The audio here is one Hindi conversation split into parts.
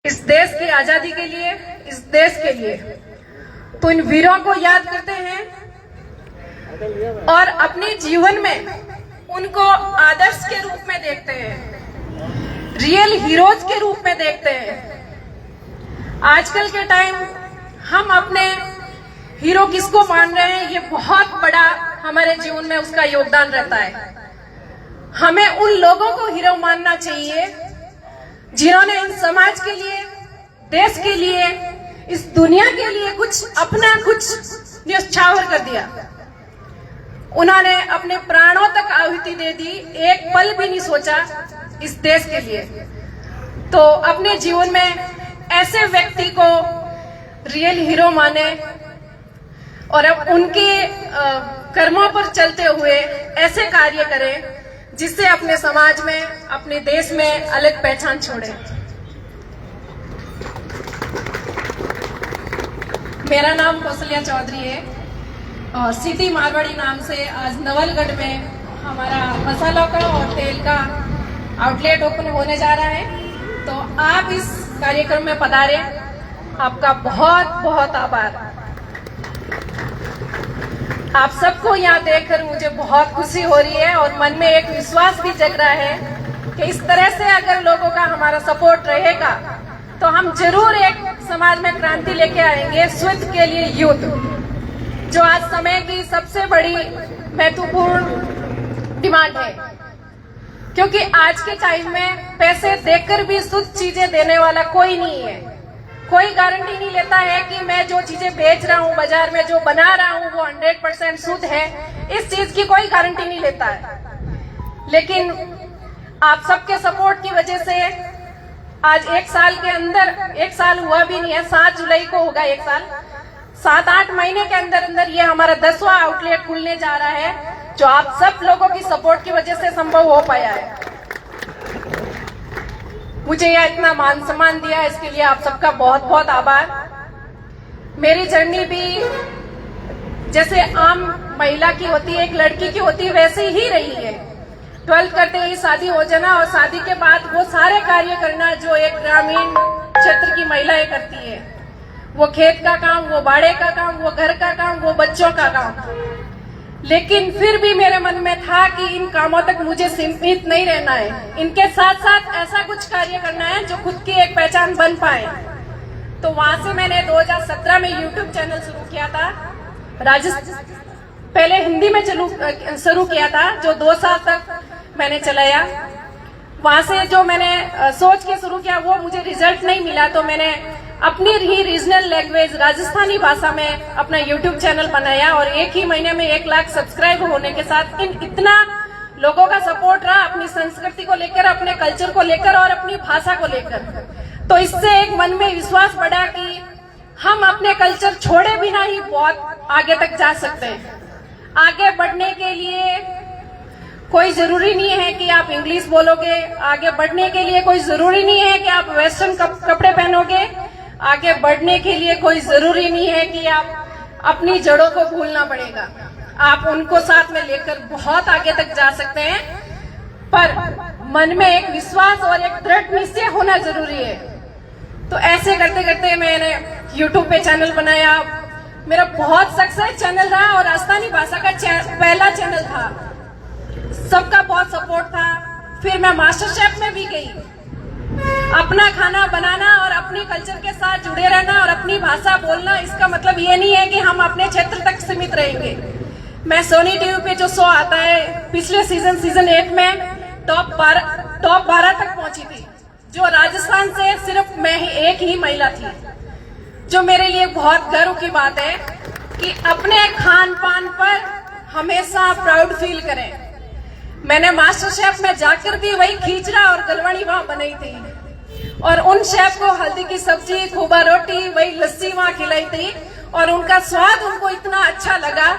इस देश की आजादी के लिए, इस देश के लिए तो इन वीरों को याद करते हैं और अपने जीवन में उनको आदर्श के रूप में देखते हैं, रियल हीरोज के रूप में देखते हैं। आजकल के टाइम हम अपने हीरो किसको मान रहे हैं, ये बहुत बड़ा हमारे जीवन में उसका योगदान रहता है। हमें उन लोगों को हीरो मानना चाहिए जिन्होंने इन समाज के लिए, देश के लिए, इस दुनिया के लिए कुछ न्यौछावर कर दिया। उन्होंने अपने प्राणों तक आहुति दे दी, एक पल भी नहीं सोचा इस देश के लिए। तो अपने जीवन में ऐसे व्यक्ति को रियल हीरो माने और अब उनके कर्मों पर चलते हुए ऐसे कार्य करें जिससे अपने समाज में, अपने देश में अलग पहचान छोड़े। मेरा नाम कौशल्या चौधरी है और सिटी मारवाड़ी नाम से आज नवलगढ़ में हमारा मसालों का और तेल का आउटलेट ओपन होने जा रहा है। तो आप इस कार्यक्रम में पधारे, आपका बहुत बहुत आभार। आप सबको यहाँ देखकर मुझे बहुत खुशी हो रही है और मन में एक विश्वास भी जग रहा है कि इस तरह से अगर लोगों का हमारा सपोर्ट रहेगा तो हम जरूर एक समाज में क्रांति लेके आएंगे। शुद्ध के लिए युद्ध, जो आज समय की सबसे बड़ी महत्वपूर्ण डिमांड है, क्योंकि आज के टाइम में पैसे देकर भी शुद्ध चीजें देने वाला कोई नहीं है। कोई गारंटी नहीं लेता है कि मैं जो चीजें बेच रहा हूँ बाजार में, जो बना रहा हूँ वो 100% शुद्ध है। इस चीज की कोई गारंटी नहीं लेता है। लेकिन आप सबके सपोर्ट की वजह से आज एक साल के अंदर, एक साल हुआ भी नहीं है, 7 जुलाई को होगा एक साल, 7-8 महीने के अंदर अंदर ये हमारा 10वां आउटलेट खुलने जा रहा है, जो आप सब लोगों की सपोर्ट की वजह से संभव हो पाया है। मुझे यह इतना मान सम्मान दिया, इसके लिए आप सबका बहुत बहुत आभार। मेरी जर्नी भी जैसे आम महिला की होती है, एक लड़की की होती है, वैसे ही रही है। 12th करते ही शादी हो जाना और शादी के बाद वो सारे कार्य करना जो एक ग्रामीण क्षेत्र की महिलाएं करती है, वो खेत का काम, वो बाड़े का काम, वो घर का काम, वो बच्चों का काम। लेकिन फिर भी मेरे मन में था कि इन कामों तक मुझे सीमित नहीं रहना है, इनके साथ साथ ऐसा कुछ कार्य करना है जो खुद की एक पहचान बन पाए। तो वहां से मैंने 2017 में YouTube चैनल शुरू किया था। पहले हिंदी में शुरू किया था, जो 2 साल तक मैंने चलाया। वहां से जो मैंने सोच के शुरू किया वो मुझे रिजल्ट नहीं मिला, तो मैंने अपनी ही रीजनल लैंग्वेज राजस्थानी भाषा में अपना YouTube चैनल बनाया और 1 ही महीने में 1 लाख सब्सक्राइब होने के साथ इतना लोगों का सपोर्ट रहा अपनी संस्कृति को लेकर, अपने कल्चर को लेकर और अपनी भाषा को लेकर। तो इससे एक मन में विश्वास बढ़ा कि हम अपने कल्चर छोड़े बिना ही बहुत आगे तक जा सकते हैं। आगे बढ़ने के लिए कोई जरूरी नहीं है कि आप इंग्लिश बोलोगे, आगे बढ़ने के लिए कोई जरूरी नहीं है कि आप वेस्टर्न कपड़े पहनोगे, आगे बढ़ने के लिए कोई जरूरी नहीं है कि आप अपनी जड़ों को भूलना पड़ेगा। आप उनको साथ में लेकर बहुत आगे तक जा सकते हैं, पर मन में एक विश्वास और एक दृढ़ निश्चय होना जरूरी है। तो ऐसे करते करते मैंने YouTube पे चैनल बनाया। मेरा बहुत सक्सेस चैनल रहा और राजस्थानी भाषा का पहला चैनल था। सबका बहुत सपोर्ट था। फिर मैं मास्टर शेफ में भी गई। अपना खाना बनाना और अपनी कल्चर के साथ जुड़े रहना और अपनी भाषा बोलना, इसका मतलब ये नहीं है कि हम अपने क्षेत्र तक सीमित रहेंगे। मैं सोनी टीवी पे जो शो आता है, पिछले सीजन 8 में टॉप 12 तक पहुंची थी, जो राजस्थान से सिर्फ मैं एक ही महिला थी, जो मेरे लिए बहुत गर्व की बात है कि अपने खान पान पर हमेशा प्राउड फील करें। मैंने मास्टर शेफ में जाकर भी वही खींचड़ा और गलवानी वहां बनाई थी और उन शेफ को हल्दी की सब्जी, खोबा रोटी, वही लस्सी वहां खिलाई थी और उनका स्वाद उनको इतना अच्छा लगा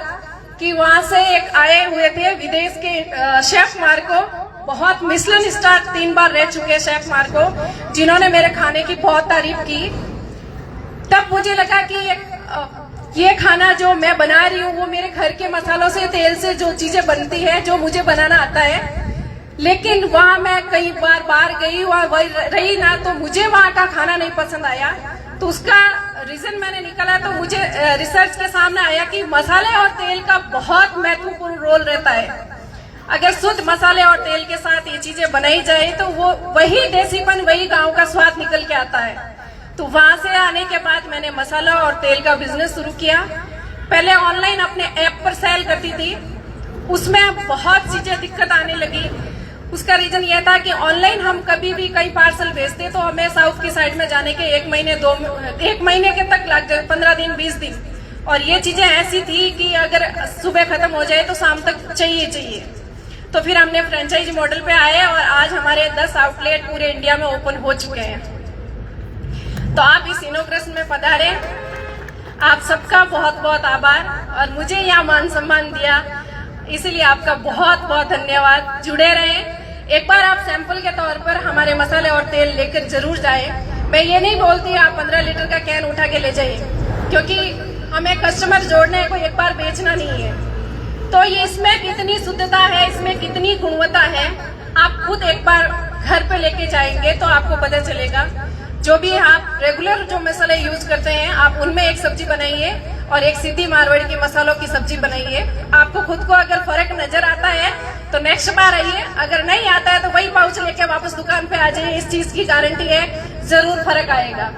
कि वहां से एक आए हुए थे विदेश के शेफ मार्को, बहुत मिशेलिन स्टार 3 बार रह चुके शेफ मार्को, जिन्होंने मेरे खाने की बहुत तारीफ की। तब मुझे लगा कि ये खाना जो मैं बना रही हूँ वो मेरे घर के मसालों से, तेल से जो चीजें बनती है, जो मुझे बनाना आता है, लेकिन वहां मैं कई बार गई, वहां रही ना, तो मुझे वहां का खाना नहीं पसंद आया। तो उसका रीजन मैंने निकाला तो मुझे रिसर्च के सामने आया कि मसाले और तेल का बहुत महत्वपूर्ण रोल रहता है। अगर शुद्ध मसाले और तेल के साथ ये चीजें बनाई जाए तो वो वही देसीपन, वही गांव का स्वाद निकल के आता है। तो वहां से आने के बाद मैंने मसाला और तेल का बिजनेस शुरू किया। पहले ऑनलाइन अपने ऐप पर सेल करती थी, उसमें बहुत चीजें दिक्कत आने लगी। उसका रीजन यह था कि ऑनलाइन हम कभी भी कई पार्सल भेजते तो हमें साउथ की साइड में जाने के 1 महीने के तक लग जाए, 15 दिन 20 दिन। और ये चीजें ऐसी थी कि अगर सुबह खत्म हो जाए तो शाम तक चाहिए। तो फिर हमने फ्रेंचाइजी मॉडल पे आए और आज हमारे 10 आउटलेट पूरे इंडिया में ओपन हो चुके हैं। तो आप इस इनॉग्रेशन में पधारे, आप सबका बहुत बहुत आभार, और मुझे यहाँ मान सम्मान दिया, इसलिए आपका बहुत बहुत धन्यवाद। जुड़े रहें। एक बार आप सैंपल के तौर पर हमारे मसाले और तेल लेकर जरूर जाएं। मैं ये नहीं बोलती आप 15 लीटर का कैन उठा के ले जाइए, क्योंकि हमें कस्टमर जोड़ने को एक बार बेचना नहीं है। तो ये इसमें कितनी शुद्धता है, इसमें कितनी गुणवत्ता है, आप खुद एक बार घर पे लेके जाएंगे तो आपको पता चलेगा। जो भी आप रेगुलर जो मसाले यूज करते हैं, आप उनमें एक सब्जी बनाइए और एक सीधी मारवाड़ी की मसालों की सब्जी बनाइए। आपको खुद को अगर फर्क नजर आता है तो नेक्स्ट बार आइए, अगर नहीं आता है तो वही पाउच लेके वापस दुकान पे आ जाइए। इस चीज की गारंटी है, जरूर फर्क आएगा।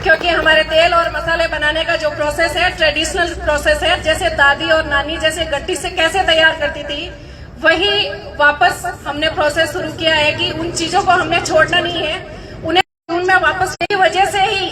क्योंकि हमारे तेल और मसाले बनाने का जो प्रोसेस है, ट्रेडिशनल प्रोसेस है, जैसे दादी और नानी जैसे गट्टी से कैसे तैयार करती थी, वही वापस हमने प्रोसेस शुरू किया है कि उन चीजों को हमने छोड़ना नहीं है, उन्हें वापस, यही वजह से ही